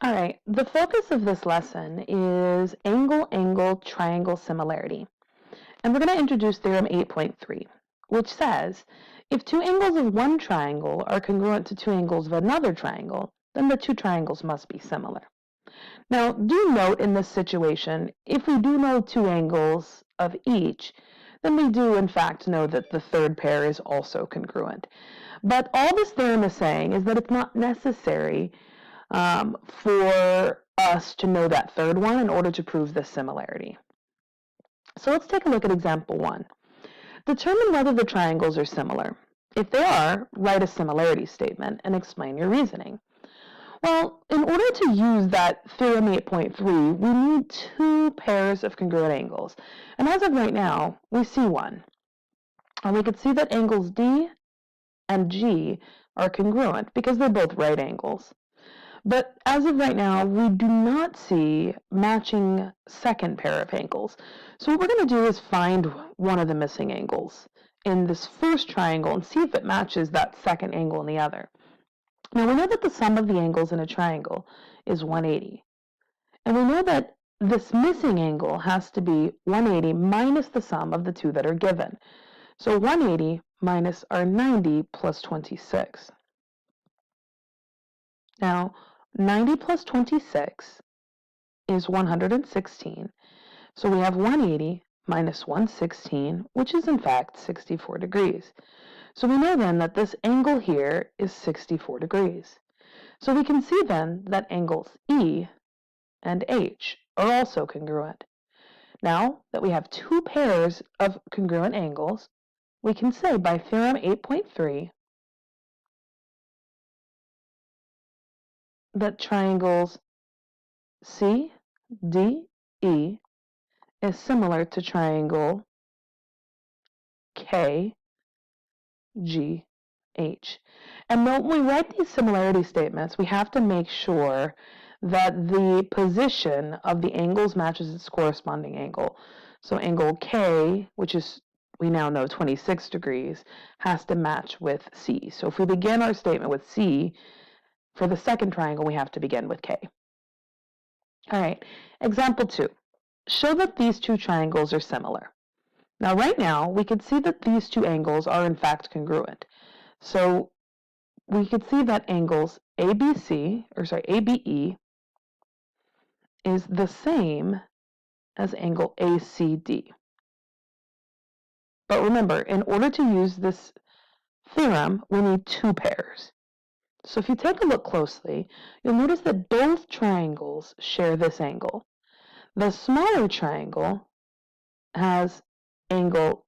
All right, the focus of this lesson is angle-angle triangle similarity. And we're going to introduce theorem 8.3, which says if two angles of one triangle are congruent to two angles of another triangle, then the two triangles must be similar. Now, do note in this situation, if we do know two angles of each, then we do in fact know that the third pair is also congruent. But all this theorem is saying is that it's not necessary for us to know that third one in order to prove this similarity. So let's take a look at example 1. Determine whether the triangles are similar. If they are, write a similarity statement and explain your reasoning. Well, in order to use that theorem 8.3, we need two pairs of congruent angles. And as of right now, we see one. And we can see that angles D and G are congruent because they're both right angles. But as of right now, we do not see matching second pair of angles. So what we're going to do is find one of the missing angles in this first triangle and see if it matches that second angle in the other. Now we know that the sum of the angles in a triangle is 180. And we know that this missing angle has to be 180 minus the sum of the two that are given. So 180 minus our 90 plus 26. Now, 90 plus 26 is 116. So we have 180 minus 116, which is in fact 64 degrees. So we know then that this angle here is 64 degrees. So we can see then that angles E and H are also congruent. Now that we have two pairs of congruent angles, we can say by theorem 8.3 that triangles C, D, E is similar to triangle K, G, H. And when we write these similarity statements, we have to make sure that the position of the angles matches its corresponding angle. So angle K, which is, we now know, 26 degrees, has to match with C. So if we begin our statement with C, for the second triangle, we have to begin with K. All right, example 2. Show that these two triangles are similar. Now, right now, we can see that these two angles are in fact congruent. So we could see that angles ABE is the same as angle ACD. But remember, in order to use this theorem, we need two pairs. So if you take a look closely, you'll notice that both triangles share this angle. The smaller triangle has angle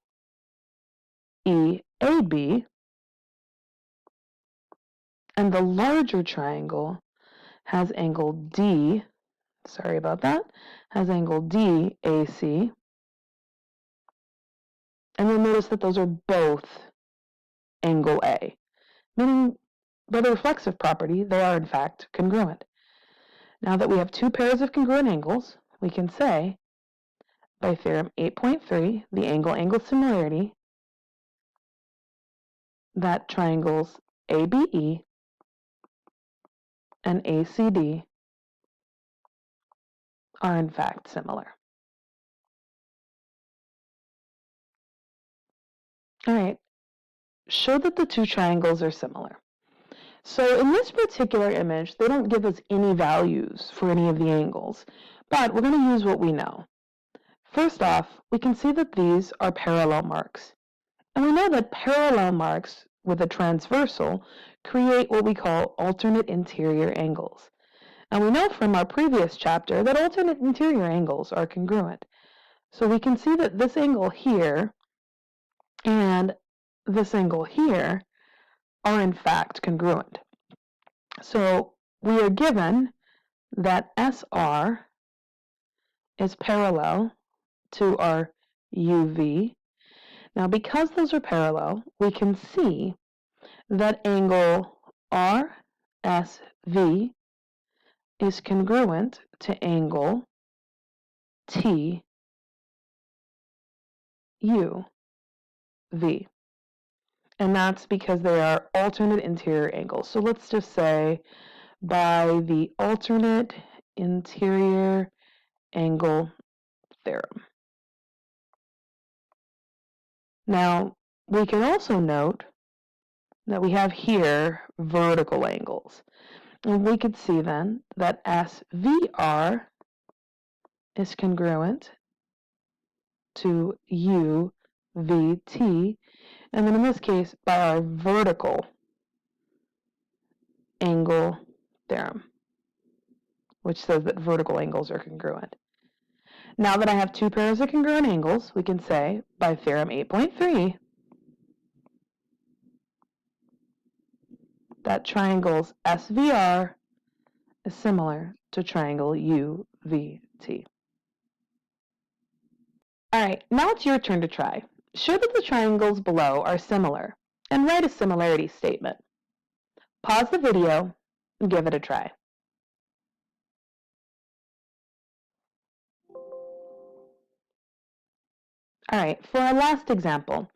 EAB, and the larger triangle has angle D, sorry about that, has angle DAC. And you'll notice that those are both angle A, meaning by the reflexive property, they are in fact congruent. Now that we have two pairs of congruent angles, we can say, by theorem 8.3, the angle-angle similarity, that triangles ABE and ACD are in fact similar. All right, show that the two triangles are similar. So in this particular image, they don't give us any values for any of the angles, but we're going to use what we know. First off, we can see that these are parallel marks. And we know that parallel marks with a transversal create what we call alternate interior angles. And we know from our previous chapter that alternate interior angles are congruent. So we can see that this angle here and this angle here are in fact congruent. So we are given that SR is parallel to our UV. Now, because those are parallel, we can see that angle RSV is congruent to angle TUV. And that's because they are alternate interior angles. So let's just say by the alternate interior angle theorem. Now, we can also note that we have here vertical angles. And we could see then that SVR is congruent to UVT, and then in this case, by our vertical angle theorem, which says that vertical angles are congruent. Now that I have two pairs of congruent angles, we can say by theorem 8.3 that triangles SVR is similar to triangle UVT. All right, now it's your turn to try. Show that the triangles below are similar and write a similarity statement. Pause the video and give it a try. All right, for our last example,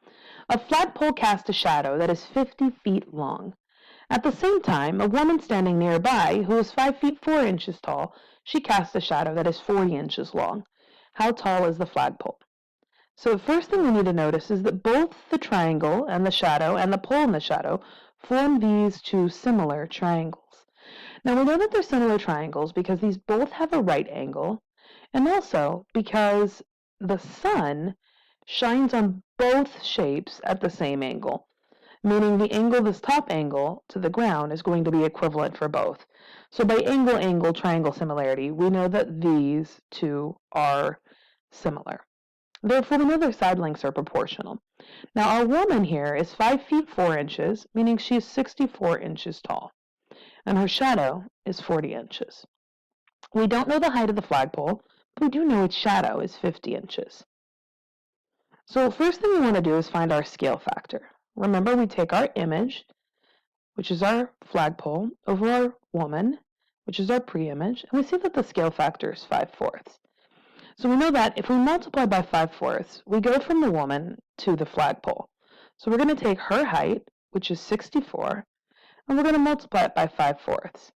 a flagpole casts a shadow that is 50 feet long. At the same time, a woman standing nearby, who is 5 feet 4 inches tall, she casts a shadow that is 40 inches long. How tall is the flagpole? So the first thing we need to notice is that both the triangle and the shadow and the pole in the shadow form these two similar triangles. Now we know that they're similar triangles because these both have a right angle, and also because the sun shines on both shapes at the same angle, meaning the angle, this top angle to the ground, is going to be equivalent for both. So by angle-angle triangle similarity, we know that these two are similar. Therefore, we know their side lengths are proportional. Now, our woman here is 5 feet 4 inches, meaning she is 64 inches tall, and her shadow is 40 inches. We don't know the height of the flagpole, but we do know its shadow is 50 inches. So first thing we want to do is find our scale factor. Remember, we take our image, which is our flagpole, over our woman, which is our pre-image, and we see that the scale factor is 5/4. So we know that if we multiply by 5/4, we go from the woman to the flagpole. So we're going to take her height, which is 64, and we're going to multiply it by 5/4,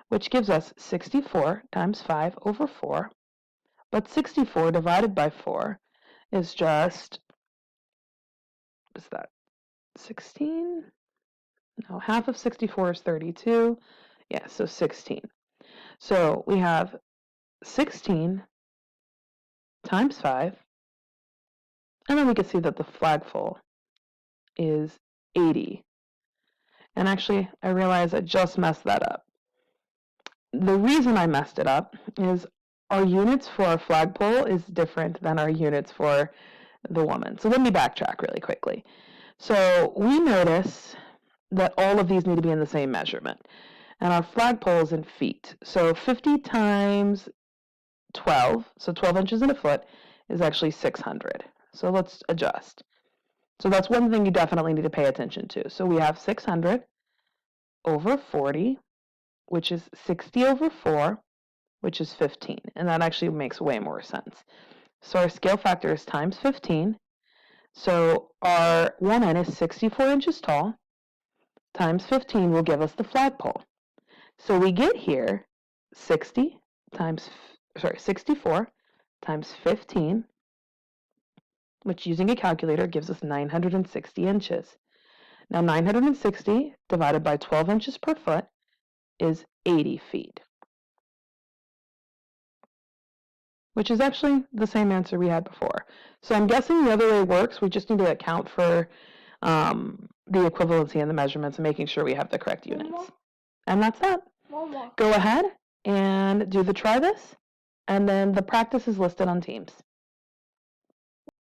which gives us 64 times 5 over 4. But 64 divided by 4 is just, what is that, 16? No, half of 64 is 32. Yeah, so 16. So we have 16 times 5, and then we can see that the flagpole is 80. And actually, I realize I just messed that up. The reason I messed it up is our units for our flagpole is different than our units for the woman. So let me backtrack really quickly. So we notice that all of these need to be in the same measurement. And our flagpole is in feet. So 50 times 12, so 12 inches in a foot, is actually 600. So let's adjust. So that's one thing you definitely need to pay attention to. So we have 600 over 40, which is 60 over 4, which is 15. And that actually makes way more sense. So our scale factor is times 15. So our woman is 64 inches tall, times 15 will give us the flagpole. So we get here 64 times 15, which using a calculator gives us 960 inches. Now 960 divided by 12 inches per foot is 80 feet, which is actually the same answer we had before. So I'm guessing the other way works. We just need to account for the equivalency in the measurements and making sure we have the correct units. And that's that. Go ahead and do the try this, and then the practice is listed on Teams.